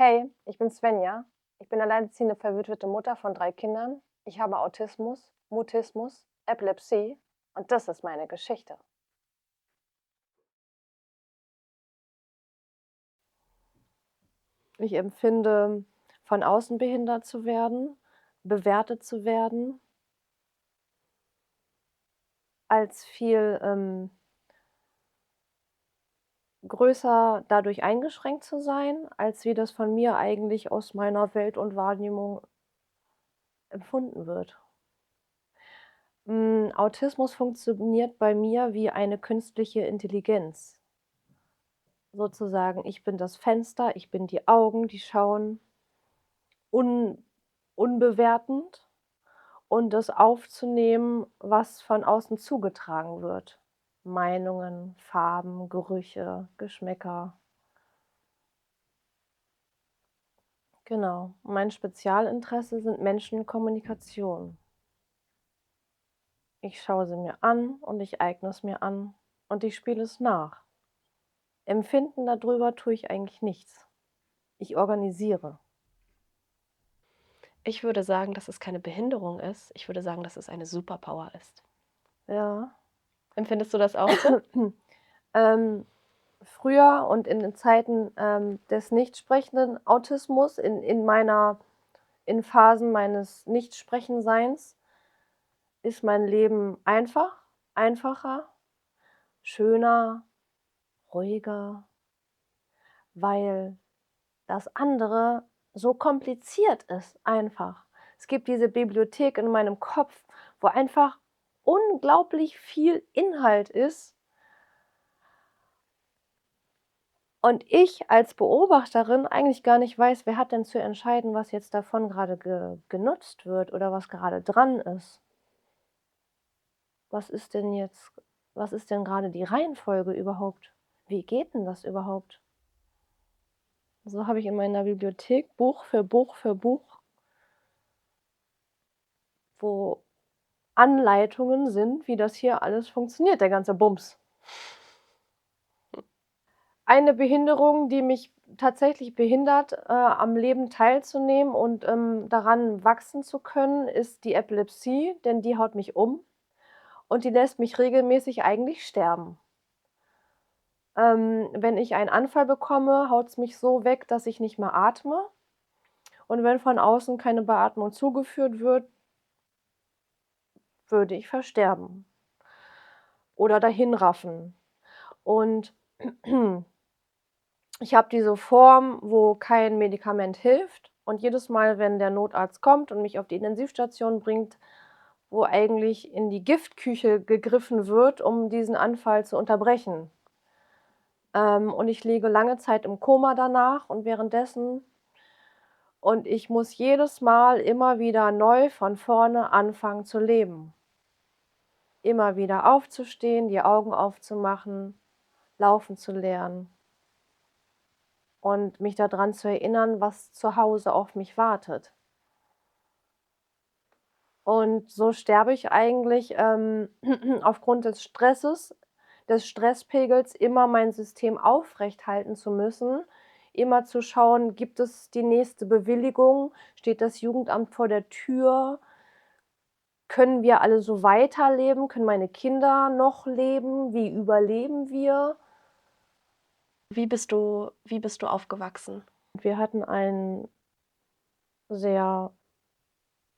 Hey, ich bin Svenja. Ich bin alleinerziehende verwitwete Mutter von 3 Kindern. Ich habe Autismus, Mutismus, Epilepsie und das ist meine Geschichte. Ich empfinde, von außen behindert zu werden, bewertet zu werden, als viel, größer dadurch eingeschränkt zu sein, als wie das von mir eigentlich aus meiner Welt und Wahrnehmung empfunden wird. Autismus funktioniert bei mir wie eine künstliche Intelligenz. Sozusagen, ich bin das Fenster, ich bin die Augen, die schauen un unbewertend und das aufzunehmen, was von außen zugetragen wird. Meinungen, Farben, Gerüche, Geschmäcker. Genau. Mein Spezialinteresse sind Menschenkommunikation. Ich schaue sie mir an und ich eigne es mir an und ich spiele es nach. Empfinden darüber tue ich eigentlich nichts. Ich organisiere. Ich würde sagen, dass es keine Behinderung ist. Ich würde sagen, dass es eine Superpower ist. Ja. Empfindest du das auch so? Ähm, früher und in den Zeiten, des nicht sprechenden Autismus, in Phasen meines Nicht-Sprechen-Seins ist mein Leben einfacher, schöner, ruhiger, weil das andere so kompliziert ist einfach. Es gibt diese Bibliothek in meinem Kopf, wo einfach unglaublich viel Inhalt ist. Und ich als Beobachterin eigentlich gar nicht weiß, wer hat denn zu entscheiden, was jetzt davon gerade genutzt wird oder was gerade dran ist. Was ist denn jetzt was ist denn gerade die Reihenfolge überhaupt? Wie geht denn das überhaupt? So habe ich in meiner Bibliothek Buch für Buch für Buch, wo Anleitungen sind, wie das hier alles funktioniert, der ganze Bums. Eine Behinderung, die mich tatsächlich behindert, am Leben teilzunehmen und, daran wachsen zu können, ist die Epilepsie, denn die haut mich um und die lässt mich regelmäßig eigentlich sterben. Wenn ich einen Anfall bekomme, haut's mich so weg, dass ich nicht mehr atme und wenn von außen keine Beatmung zugeführt wird, würde ich versterben oder dahinraffen. Und ich habe diese Form, wo kein Medikament hilft und jedes Mal, wenn der Notarzt kommt und mich auf die Intensivstation bringt, wo eigentlich in die Giftküche gegriffen wird, um diesen Anfall zu unterbrechen. Und ich liege lange Zeit im Koma danach und währenddessen und ich muss jedes Mal immer wieder neu von vorne anfangen zu leben. Immer wieder aufzustehen, die Augen aufzumachen, laufen zu lernen und mich daran zu erinnern, was zu Hause auf mich wartet. Und so sterbe ich eigentlich, aufgrund des Stresspegels, immer mein System aufrechthalten zu müssen, immer zu schauen, gibt es die nächste Bewilligung? Steht das Jugendamt vor der Tür? Können wir alle so weiterleben? Können meine Kinder noch leben? Wie überleben wir? Wie bist du aufgewachsen? Wir hatten ein sehr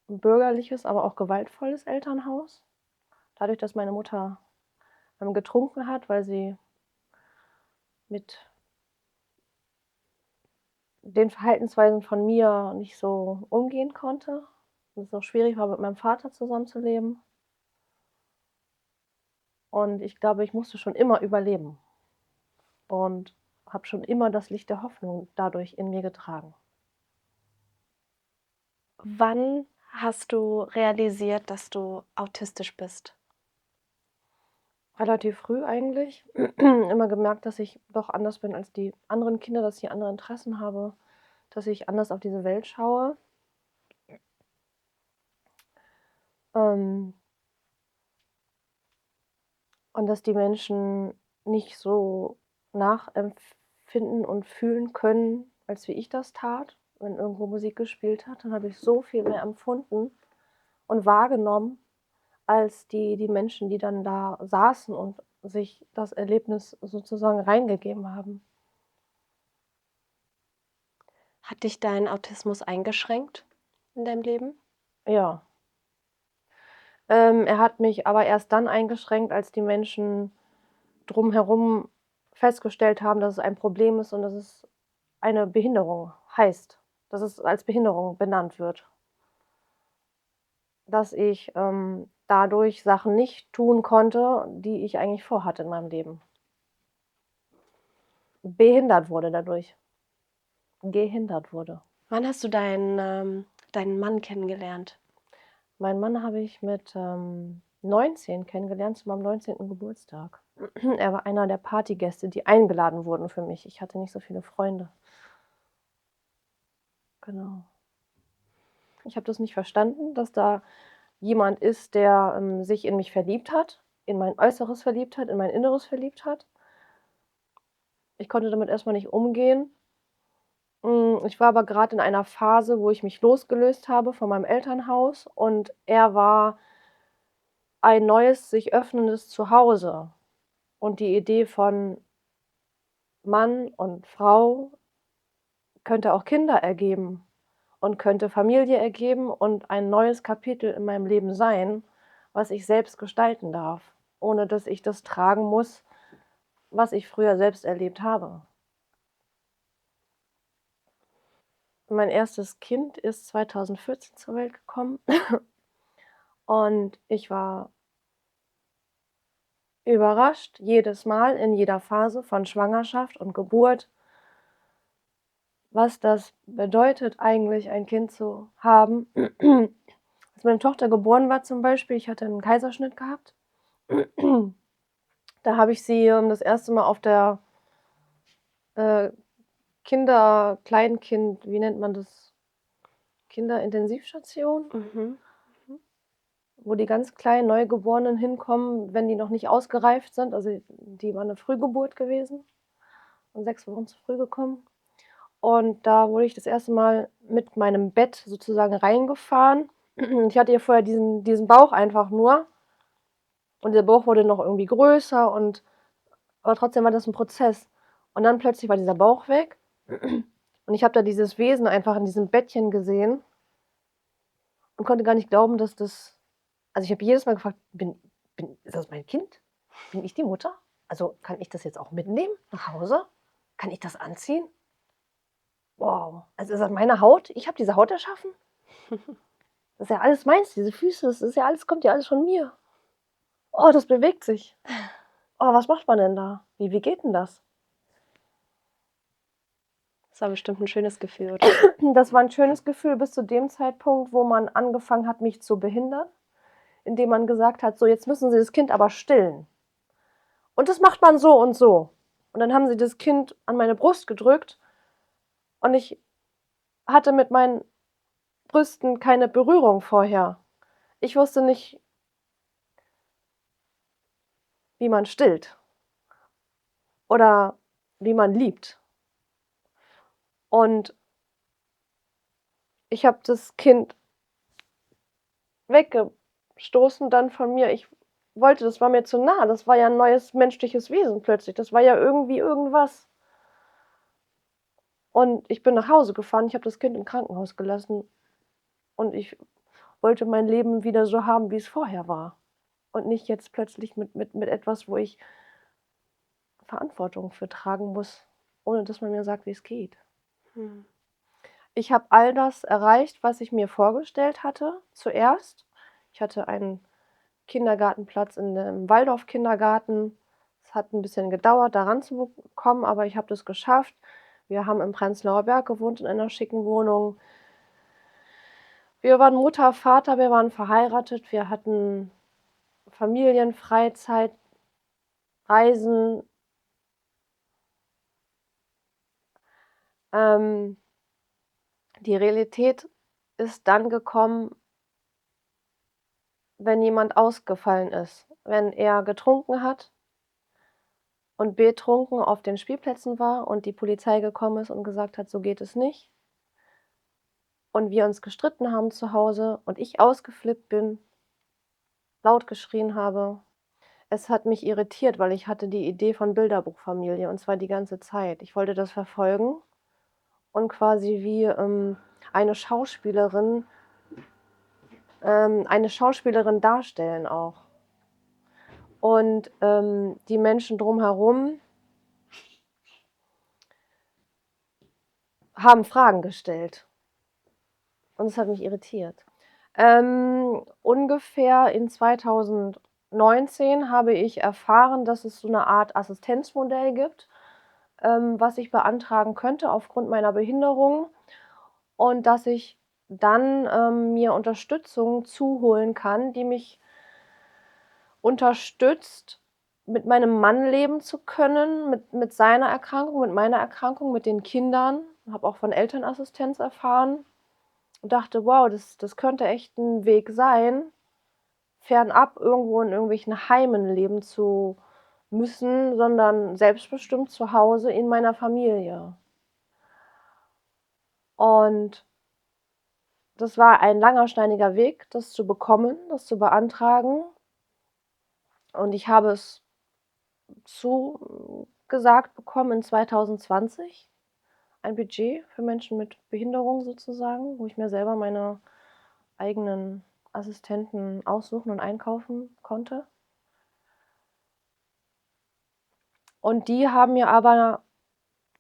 bürgerliches, aber auch gewaltvolles Elternhaus. Dadurch, dass meine Mutter, getrunken hat, weil sie mit den Verhaltensweisen von mir nicht so umgehen konnte und es auch schwierig war, mit meinem Vater zusammenzuleben. Und ich glaube, ich musste schon immer überleben und habe schon immer das Licht der Hoffnung dadurch in mir getragen. Wann hast du realisiert, dass du autistisch bist? Relativ früh eigentlich. Immer gemerkt, dass ich doch anders bin als die anderen Kinder, dass ich andere Interessen habe, dass ich anders auf diese Welt schaue. Ähm, und dass die Menschen nicht so nachempfinden und fühlen können, als wie ich das tat. Wenn irgendwo Musik gespielt hat, dann habe ich so viel mehr empfunden und wahrgenommen, als die Menschen, die dann da saßen und sich das Erlebnis sozusagen reingegeben haben. Hat dich dein Autismus eingeschränkt in deinem Leben? Ja. Er hat mich aber erst dann eingeschränkt, als die Menschen drumherum festgestellt haben, dass es ein Problem ist und dass es eine Behinderung heißt, dass es als Behinderung benannt wird. Dass ich, dadurch Sachen nicht tun konnte, die ich eigentlich vorhatte in meinem Leben. Behindert wurde dadurch. Gehindert wurde. Wann hast du deinen Mann kennengelernt? Meinen Mann habe ich mit, 19 kennengelernt, zu meinem 19. Geburtstag. Er war einer der Partygäste, die eingeladen wurden für mich. Ich hatte nicht so viele Freunde. Genau. Ich habe das nicht verstanden, dass da jemand ist, der, sich in mich verliebt hat, in mein Äußeres verliebt hat, in mein Inneres verliebt hat. Ich konnte damit erst mal nicht umgehen. Ich war aber grad in einer Phase, wo ich mich losgelöst habe von meinem Elternhaus und er war ein neues, sich öffnendes Zuhause. Und die Idee von Mann und Frau könnte auch Kinder ergeben und könnte Familie ergeben und ein neues Kapitel in meinem Leben sein, was ich selbst gestalten darf, ohne dass ich das tragen muss, was ich früher selbst erlebt habe. Mein erstes Kind ist 2014 zur Welt gekommen und ich war überrascht jedes Mal in jeder Phase von Schwangerschaft und Geburt, was das bedeutet, eigentlich ein Kind zu haben. Als meine Tochter geboren war zum Beispiel, ich hatte 'n Kaiserschnitt gehabt, da habe ich sie, das erste Mal auf der, äh, Kleinkind wie nennt man das? Kinderintensivstation, Mhm. wo die ganz kleinen Neugeborenen hinkommen, wenn die noch nicht ausgereift sind. Also, die war 'ne Frühgeburt gewesen und 6 Wochen zu früh gekommen. Und da wurde ich das erste Mal mit meinem Bett sozusagen reingefahren. Ich hatte ja vorher diesen Bauch einfach nur und der Bauch wurde noch irgendwie größer und aber trotzdem war das 'n Prozess. Und dann plötzlich war dieser Bauch weg und ich habe da dieses Wesen einfach in diesem Bettchen gesehen und konnte gar nicht glauben, dass das also, ich habe jedes Mal gefragt: Ist das mein Kind? Bin ich die Mutter? Also, kann ich das jetzt auch mitnehmen nach Hause? Kann ich das anziehen? Wow, also, ist das meine Haut? Ich habe diese Haut erschaffen? Das ist ja alles meins, diese Füße, das ist ja alles kommt ja alles von mir. Oh, das bewegt sich. Oh, was macht man denn da? Wie geht denn das? Das war bestimmt 'n schönes Gefühl, oder? Das war 'n schönes Gefühl bis zu dem Zeitpunkt, wo man angefangen hat, mich zu behindern, indem man gesagt hat: „So, jetzt müssen Sie das Kind aber stillen. Und das macht man so und so.“ Und dann haben sie das Kind an meine Brust gedrückt und ich hatte mit meinen Brüsten keine Berührung vorher. Ich wusste nicht, wie man stillt oder wie man liebt. Und ich habe das Kind weggestoßen dann von mir. Ich wollte das war mir zu nah. Das war ja 'n neues menschliches Wesen plötzlich. Das war ja irgendwie irgendwas. Und ich bin nach Hause gefahren. Ich habe das Kind im Krankenhaus gelassen und ich wollte mein Leben wieder so haben, wie's vorher war und nicht jetzt plötzlich mit etwas, wo ich Verantwortung für tragen muss, ohne dass man mir sagt, wie's geht. Mhm. Ich habe all das erreicht, was ich mir vorgestellt hatte zuerst. Ich hatte einen Kindergartenplatz in 'nem Waldorfkindergarten. Es hat 'n bisschen gedauert, da ranzukommen, aber ich habe das geschafft. Wir haben im Prenzlauer Berg gewohnt in einer schicken Wohnung. Wir waren Mutter, Vater, wir waren verheiratet, wir hatten Familienfreizeit, Reisen. Ähm, die Realität ist dann gekommen wenn jemand ausgefallen ist, wenn er getrunken hat und betrunken auf den Spielplätzen war und die Polizei gekommen ist und gesagt hat: „So geht es nicht." Und wir uns gestritten haben zu Hause und ich ausgeflippt bin, laut geschrien habe. Es hat mich irritiert, weil ich hatte die Idee von Bilderbuchfamilie und zwar die ganze Zeit. Ich wollte das verfolgen und quasi wie, eine Schauspielerin eine Schauspielerin darstellen auch. Und, die Menschen drumherum haben Fragen gestellt und es hat mich irritiert. Ungefähr in 2019 habe ich erfahren, dass es so 'ne Art Assistenzmodell gibt, was ich beantragen könnte aufgrund meiner Behinderung und dass ich dann, mir Unterstützung zuholen kann, die mich unterstützt, mit meinem Mann leben zu können, mit seiner Erkrankung, mit meiner Erkrankung, mit den Kindern. Habe auch von Elternassistenz erfahren und dachte: „Wow, das könnte echt 'n Weg sein, fernab irgendwo in irgendwelchen Heimen leben zu müssen, sondern selbstbestimmt zu Hause in meiner Familie." Und das war ein langer, steiniger Weg, das zu bekommen, das zu beantragen. Und ich habe es zugesagt bekommen in 2020, ein Budget für Menschen mit Behinderung sozusagen, wo ich mir selber meine eigenen Assistenten aussuchen und einkaufen konnte. Und die haben mir aber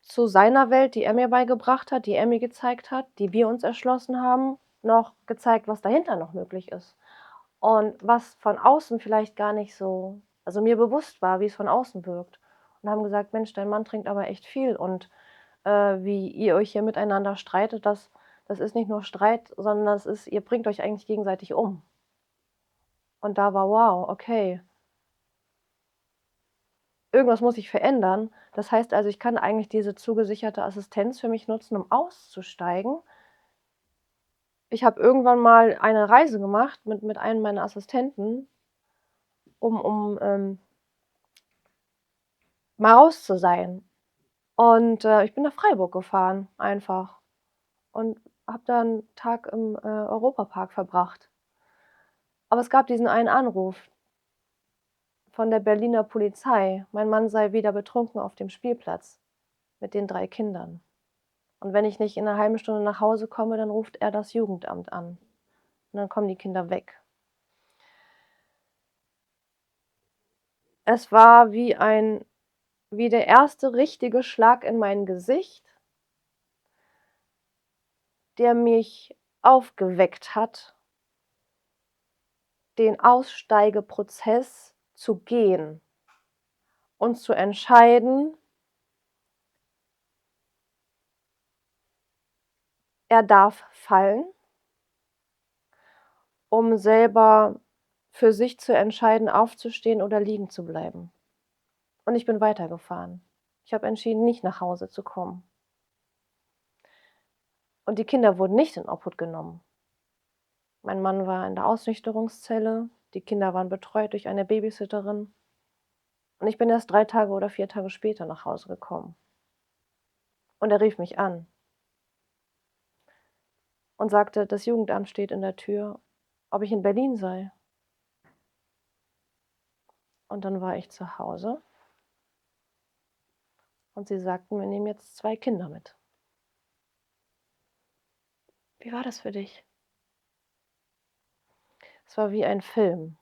zu seiner Welt, die er mir beigebracht hat, die er mir gezeigt hat, die wir uns erschlossen haben, noch gezeigt, was dahinter noch möglich ist. Und was von außen vielleicht gar nicht so also mir bewusst war, wie es von außen wirkt. Und haben gesagt: „Mensch, dein Mann trinkt aber echt viel und, wie ihr euch hier miteinander streitet, das ist nicht nur Streit, sondern das ist ihr bringt euch eigentlich gegenseitig um." Und da war: „Wow, okay, irgendwas muss sich verändern." Das heißt also, ich kann eigentlich diese zugesicherte Assistenz für mich nutzen, um auszusteigen. Ich habe irgendwann mal eine Reise gemacht mit einem meiner Assistenten, um mal raus zu sein. Und, ich bin nach Freiburg gefahren einfach und habe da 'n Tag im, Europapark verbracht. Aber es gab diesen einen Anruf von der Berliner Polizei. Mein Mann sei wieder betrunken auf dem Spielplatz mit den 3 Kindern. Und wenn ich nicht in 'ner halben Stunde nach Hause komme, dann ruft er das Jugendamt an und dann kommen die Kinder weg. Es war wie der erste richtige Schlag in mein Gesicht, der mich aufgeweckt hat, den Aussteigeprozess zu gehen und zu entscheiden, er darf fallen, um selber für sich zu entscheiden, aufzustehen oder liegen zu bleiben. Und ich bin weitergefahren. Ich habe entschieden, nicht nach Hause zu kommen. Und die Kinder wurden nicht in Obhut genommen. Mein Mann war in der Ausnüchterungszelle, die Kinder waren betreut durch eine Babysitterin und ich bin erst 3 Tage oder 4 Tage später nach Hause gekommen. Und er rief mich an und sagte: „Das Jugendamt steht in der Tür, ob ich in Berlin sei." Und dann war ich zu Hause und sie sagten: „Wir nehmen jetzt 2 Kinder mit." Wie war das für dich? Es war wie ein Film.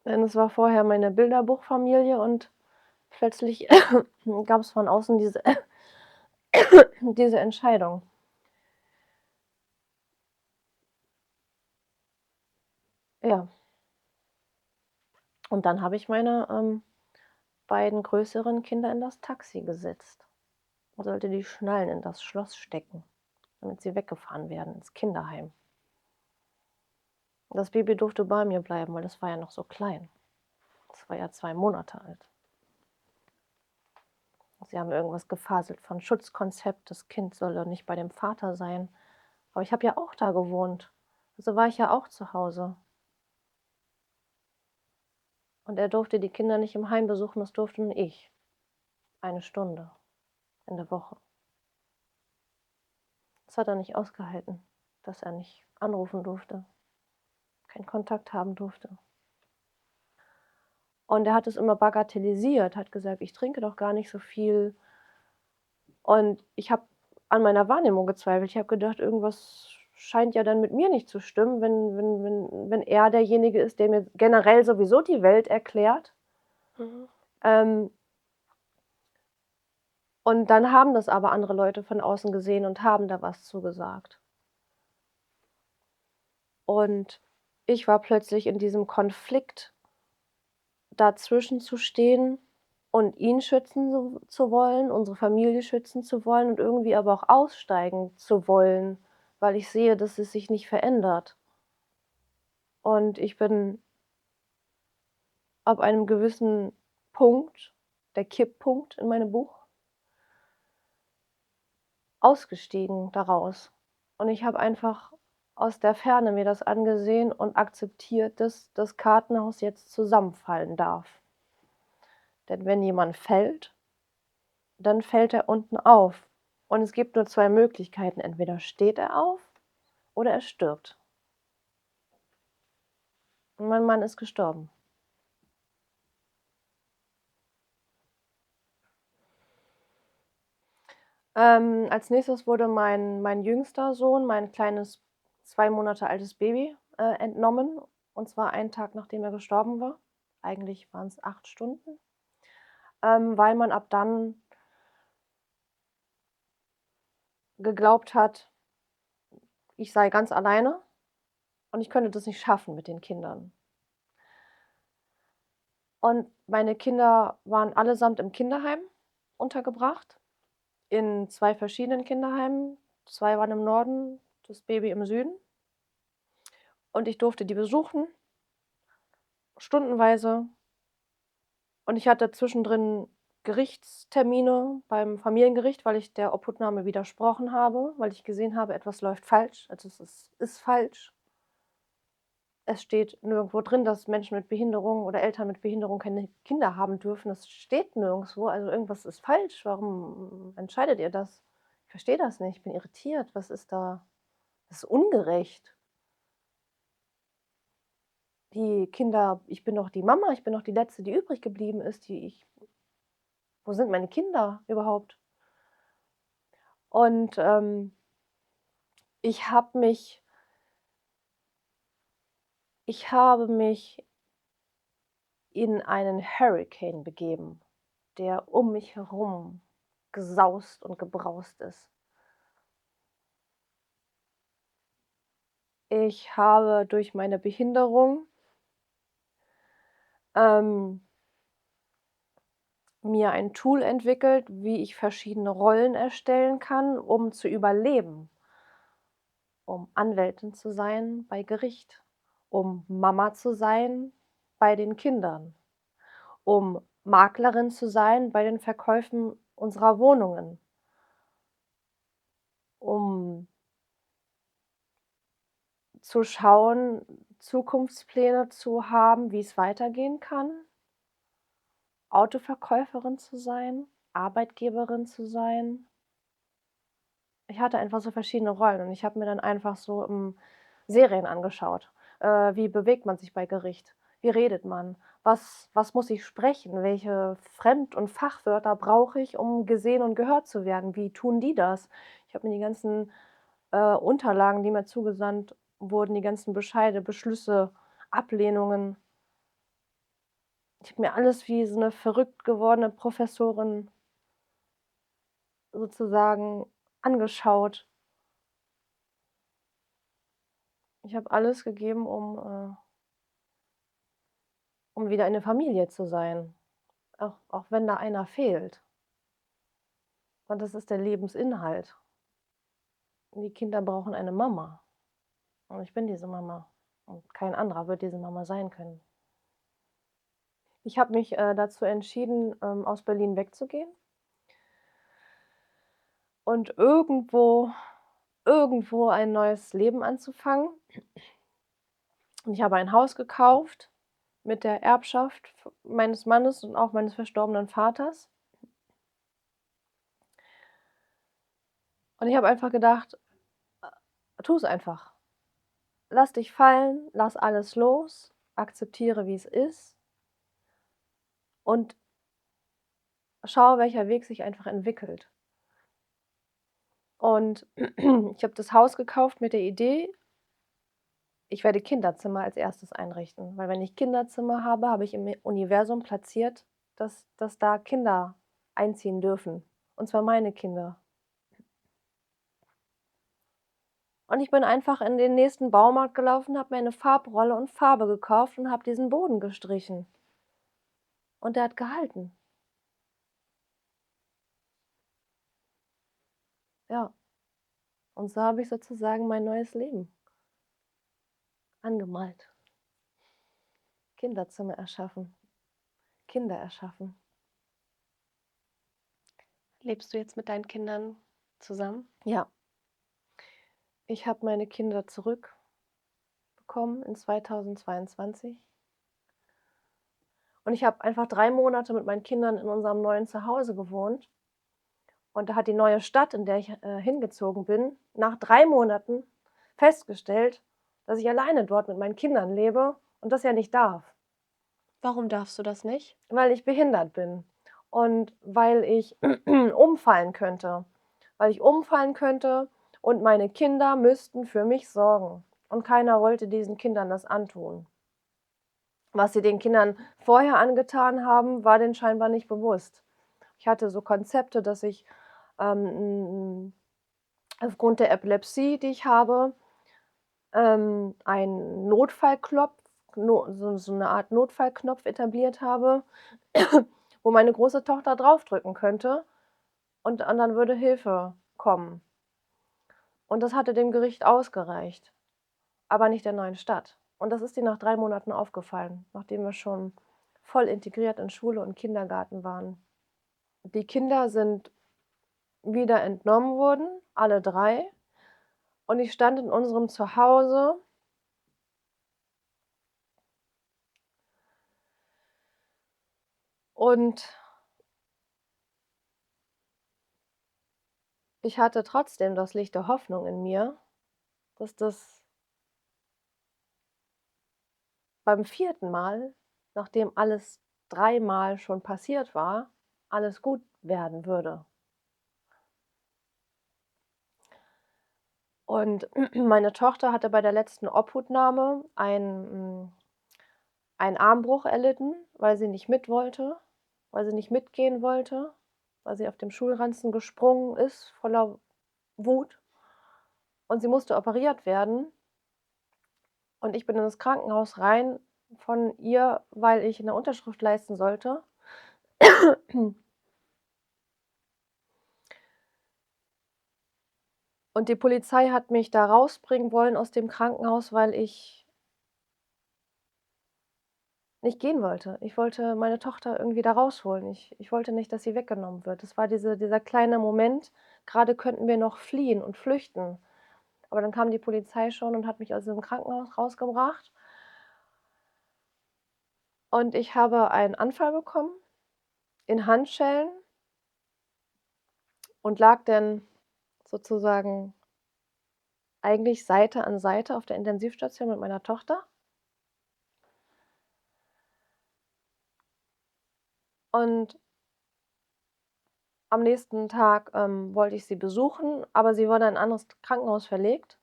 Denn es war vorher meine Bilderbuchfamilie und plötzlich gab's von außen diese Entscheidung. Ja, und dann habe ich meine, beiden größeren Kinder in das Taxi gesetzt und sollte die Schnallen in das Schloss stecken, damit sie weggefahren werden ins Kinderheim. Das Baby durfte bei mir bleiben, weil das war ja noch so klein. Das war ja 2 Monate alt. Sie haben irgendwas gefaselt von Schutzkonzept, das Kind solle nicht bei dem Vater sein. Aber ich habe ja auch da gewohnt. Also war ich ja auch zu Hause. Und er durfte die Kinder nicht im Heim besuchen, das durfte nur ich. 1 Stunde in der Woche. Das hat er nicht ausgehalten, dass er nicht anrufen durfte, keinen Kontakt haben durfte. Und er hat es immer bagatellisiert, hat gesagt: „Ich trinke doch gar nicht so viel.“ Und ich habe an meiner Wahrnehmung gezweifelt. Ich habe gedacht, irgendwas scheint ja dann mit mir nicht zu stimmen, wenn er derjenige ist, der mir generell sowieso die Welt erklärt. Mhm. Ähm, und dann haben das aber andere Leute von außen gesehen und haben da was zu gesagt. Und ich war plötzlich in diesem Konflikt, dazwischen zu stehen und ihn schützen zu wollen, unsere Familie schützen zu wollen und irgendwie aber auch aussteigen zu wollen, weil ich sehe, dass es sich nicht verändert. Und ich bin ab einem gewissen Punkt, der Kipppunkt in meinem Buch, ausgestiegen daraus. Und ich habe einfach aus der Ferne mir das angesehen und akzeptiert, dass das Kartenhaus jetzt zusammenfallen darf. Denn wenn jemand fällt, dann fällt er unten auf. Und es gibt nur 2 Möglichkeiten. Entweder steht er auf oder er stirbt. Und mein Mann ist gestorben. Als Nächstes wurde mein jüngster Sohn, mein kleines 2 Monate altes Baby, entnommen, und zwar einen Tag, nachdem er gestorben war. Eigentlich waren es 8 Stunden, weil man ab dann geglaubt hat, ich sei ganz alleine und ich könnte das nicht schaffen mit den Kindern. Und meine Kinder waren allesamt im Kinderheim untergebracht, in 2 verschiedenen Kinderheimen. 2 waren im Norden, das Baby im Süden. Und ich durfte die besuchen, stundenweise. Und ich hatte zwischendrin Gerichtstermine beim Familiengericht, weil ich der Obhutnahme widersprochen habe, weil ich gesehen habe, etwas läuft falsch. Also, es ist falsch. Es steht nirgendwo drin, dass Menschen mit Behinderung oder Eltern mit Behinderung keine Kinder haben dürfen. Das steht nirgendwo. Also, irgendwas ist falsch. Warum entscheidet ihr das? Ich verstehe das nicht. Ich bin irritiert. Was ist da? Das ist ungerecht. Die Kinder, ich bin doch die Mama, ich bin doch die Letzte, die übrig geblieben ist, die ich wo sind meine Kinder überhaupt? Und, ich habe mich ich habe mich in einen Hurrikan begeben, der um mich herum gesaust und gebraust ist. Ich habe durch meine Behinderung, ähm, mir ein Tool entwickelt, wie ich verschiedene Rollen erstellen kann, um zu überleben, um Anwältin zu sein bei Gericht, um Mama zu sein bei den Kindern, um Maklerin zu sein bei den Verkäufen unserer Wohnungen, um zu schauen, Zukunftspläne zu haben, wie es weitergehen kann, Autoverkäuferin zu sein, Arbeitgeberin zu sein. Ich hatte einfach so verschiedene Rollen und ich habe mir dann einfach so, Serien angeschaut. Wie bewegt man sich bei Gericht? Wie redet man? Was muss ich sprechen? Welche Fremd und Fachwörter brauche ich, um gesehen und gehört zu werden? Wie tun die das? Ich habe mir die ganzen, Unterlagen, die mir zugesandt wurden, die ganzen Bescheide, Beschlüsse, Ablehnungen, ich habe mir alles wie so 'ne verrückt gewordene Professorin sozusagen angeschaut. Ich habe alles gegeben, um wieder eine Familie zu sein, auch wenn da einer fehlt. Und das ist der Lebensinhalt. Die Kinder brauchen eine Mama und ich bin diese Mama und kein anderer wird diese Mama sein können. Ich habe mich, dazu entschieden, aus Berlin wegzugehen und irgendwo ein neues Leben anzufangen. Und ich habe ein Haus gekauft mit der Erbschaft meines Mannes und auch meines verstorbenen Vaters. Und ich habe einfach gedacht: Tu es einfach. Lass dich fallen, lass alles los, akzeptiere, wie es ist und schau, welcher Weg sich einfach entwickelt. Und ich habe das Haus gekauft mit der Idee, ich werde Kinderzimmer als erstes einrichten, weil wenn ich Kinderzimmer habe, habe ich im Universum platziert, dass da Kinder einziehen dürfen, und zwar meine Kinder. Und ich bin einfach in den nächsten Baumarkt gelaufen, habe mir eine Farbrolle und Farbe gekauft und habe diesen Boden gestrichen. Und der hat gehalten. Ja, und so habe ich sozusagen mein neues Leben angemalt. Kinderzimmer erschaffen, Kinder erschaffen. Lebst du jetzt mit deinen Kindern zusammen? Ja, ich habe meine Kinder zurückbekommen in 2022 und ich habe einfach 3 Monate mit meinen Kindern in unserem neuen Zuhause gewohnt und da hat die neue Stadt, in der ich, hingezogen bin, nach 3 Monaten festgestellt, dass ich alleine dort mit meinen Kindern lebe und das ja nicht darf. Warum darfst du das nicht? Weil ich behindert bin und weil ich umfallen könnte. Weil ich umfallen könnte und meine Kinder müssten für mich sorgen. Und keiner wollte diesen Kindern das antun. Was sie den Kindern vorher angetan haben, war denen scheinbar nicht bewusst. Ich hatte so Konzepte, dass ich aufgrund der Epilepsie, die ich habe, einen Notfallklopf so 'ne Art Notfallknopf etabliert habe, wo meine große Tochter draufdrücken könnte und dann würde Hilfe kommen. Und das hatte dem Gericht ausgereicht, aber nicht der neuen Stadt. Und das ist ihr nach 3 Monaten aufgefallen, nachdem wir schon voll integriert in Schule und Kindergarten waren. Die Kinder sind wieder entnommen worden, alle 3, und ich stand in unserem Zuhause und ich hatte trotzdem das Licht der Hoffnung in mir, dass das beim 4. Mal, nachdem alles dreimal schon passiert war, alles gut werden würde. Und meine Tochter hatte bei der letzten Obhutnahme einen Armbruch erlitten, weil sie nicht mit wollte, weil sie nicht mitgehen wollte, weil sie auf dem Schulranzen gesprungen ist voller Wut und sie musste operiert werden. Und ich bin in das Krankenhaus rein von ihr, weil ich 'ne Unterschrift leisten sollte. Und die Polizei hat mich da rausbringen wollen aus dem Krankenhaus, weil ich nicht gehen wollte. Ich wollte meine Tochter irgendwie da rausholen. Ich wollte nicht, dass sie weggenommen wird. Es war dieser kleine Moment, grade könnten wir noch fliehen und flüchten. Aber dann kam die Polizei schon und hat mich aus diesem Krankenhaus rausgebracht. Und ich habe einen Anfall bekommen in Handschellen und lag dann sozusagen eigentlich Seite an Seite auf der Intensivstation mit meiner Tochter. Und am nächsten Tag, wollte ich sie besuchen, aber sie wurde in ein anderes Krankenhaus verlegt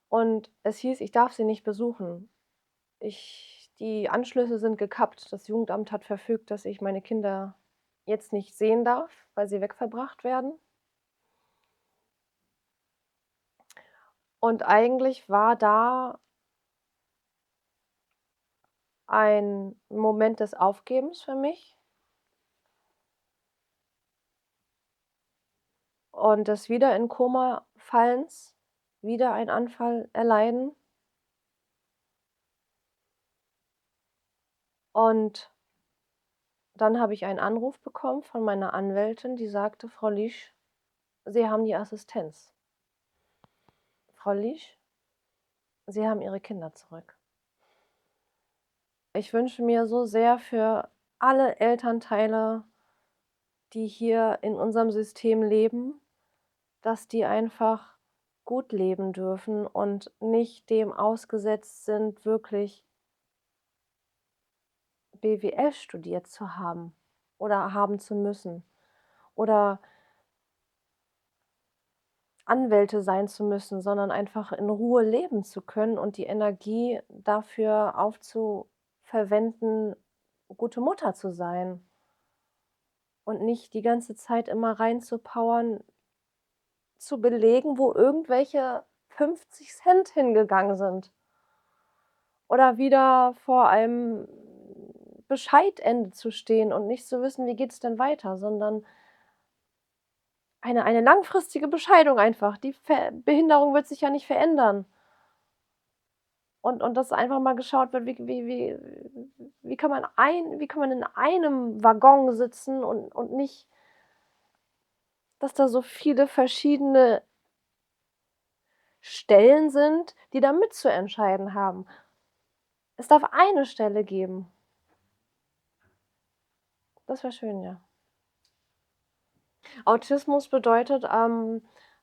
und es hieß, ich darf sie nicht besuchen. Die Anschlüsse sind gekappt. Das Jugendamt hat verfügt, dass ich meine Kinder jetzt nicht sehen darf, weil sie wegverbracht werden. Und eigentlich war da ein Moment des Aufgebens für mich und des wieder in Koma Fallens, wieder einen Anfall erleiden. Und dann habe ich einen Anruf bekommen von meiner Anwältin, die sagte: „Frau Liesch, Sie haben die Assistenz. Frau Liesch, Sie haben Ihre Kinder zurück.“ Ich wünsche mir so sehr für alle Elternteile, die hier in unserem System leben, dass die einfach gut leben dürfen und nicht dem ausgesetzt sind, wirklich BWL studiert zu haben oder haben zu müssen oder Anwälte sein zu müssen, sondern einfach in Ruhe leben zu können und die Energie dafür aufzuverwenden, gute Mutter zu sein und nicht die ganze Zeit immer reinzupowern, zu belegen, wo irgendwelche 50 Cent hingegangen sind oder wieder vor einem Bescheidende zu stehen und nicht zu wissen, wie geht's denn weiter, sondern eine langfristige Bescheidung einfach. Die Behinderung wird sich ja nicht verändern. Und dass einfach mal geschaut wird, wie kann man in einem Waggon sitzen und nicht, dass da so viele verschiedene Stellen sind, die da mitzuentscheiden haben. Es darf eine Stelle geben. Das wäre schön, ja. Autismus bedeutet,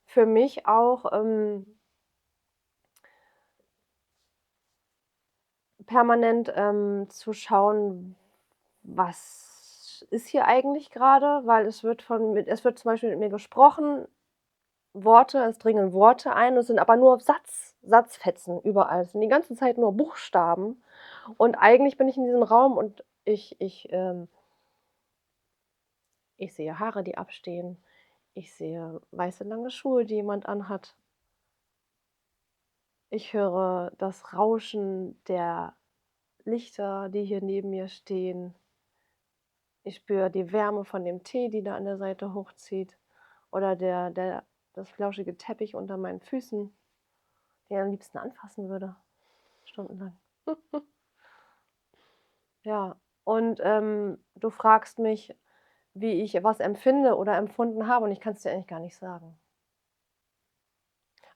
für mich auch, permanent, zu schauen, was ist hier eigentlich grade? Weil es wird zum Beispiel mit mir gesprochen, es dringen Worte ein, es sind aber nur Satzfetzen überall. Es sind die ganze Zeit nur Buchstaben und eigentlich bin ich in diesem Raum und ich sehe Haare, die abstehen. Ich sehe weiße lange Schuhe, die jemand anhat. Ich höre das Rauschen der Lichter, die hier neben mir stehen. Ich spüre die Wärme von dem Tee, die da an der Seite hochzieht oder das flauschige Teppich unter meinen Füßen, den ich am liebsten anfassen würde, stundenlang. Ja, und, du fragst mich, wie ich was empfinde oder empfunden habe und ich kann's dir eigentlich gar nicht sagen.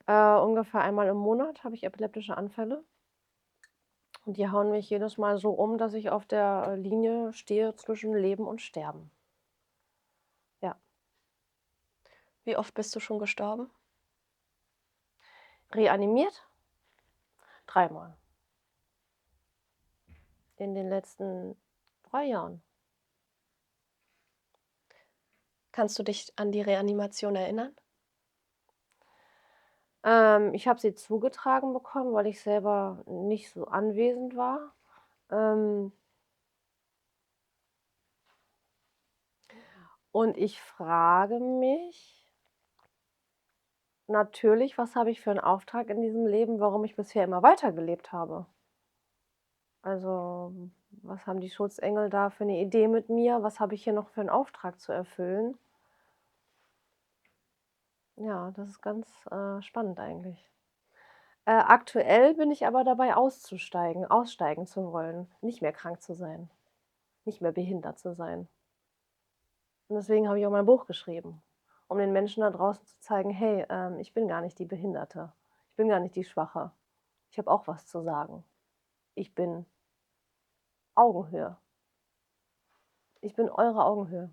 Ungefähr einmal im Monat habe ich epileptische Anfälle und die hauen mich jedes Mal so um, dass ich auf der, Linie stehe zwischen Leben und Sterben. Ja. Wie oft bist du schon gestorben? Reanimiert? Dreimal in den letzten 3 Jahren. Kannst du dich an die Reanimation erinnern? Ich habe sie zugetragen bekommen, weil ich selber nicht so anwesend war. Ähm, und ich frage mich natürlich, was habe ich für einen Auftrag in diesem Leben, warum ich bisher immer weitergelebt habe? Also, was haben die Schutzengel da für eine Idee mit mir? Was habe ich hier noch für einen Auftrag zu erfüllen? Ja, das ist ganz, spannend eigentlich. Aktuell bin ich aber dabei aussteigen zu wollen, nicht mehr krank zu sein, nicht mehr behindert zu sein. Und deswegen habe ich auch mein Buch geschrieben, um den Menschen da draußen zu zeigen: „Hey, ich bin gar nicht die Behinderte. Ich bin gar nicht die Schwache. Ich habe auch was zu sagen. Ich bin Augenhöhe. Ich bin eure Augenhöhe.“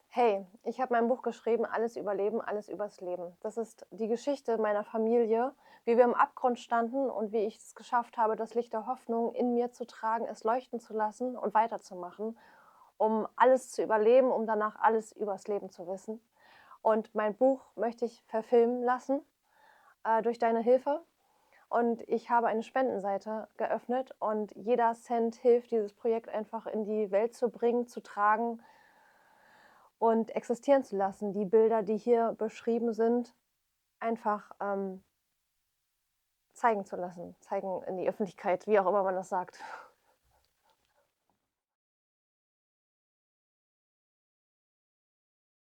Hey, ich habe mein Buch geschrieben, „Alles über Leben, alles übers Leben“. Das ist die Geschichte meiner Familie, wie wir im Abgrund standen und wie ich es geschafft habe, das Licht der Hoffnung in mir zu tragen, es leuchten zu lassen und weiterzumachen, um alles zu überleben, um danach alles übers Leben zu wissen. Und mein Buch möchte ich verfilmen lassen, durch deine Hilfe. Und ich habe eine Spendenseite geöffnet und jeder Cent hilft, dieses Projekt einfach in die Welt zu bringen, zu tragen und existieren zu lassen. Die Bilder, die hier beschrieben sind, einfach zeigen zu lassen, zeigen in die Öffentlichkeit, wie auch immer man das sagt.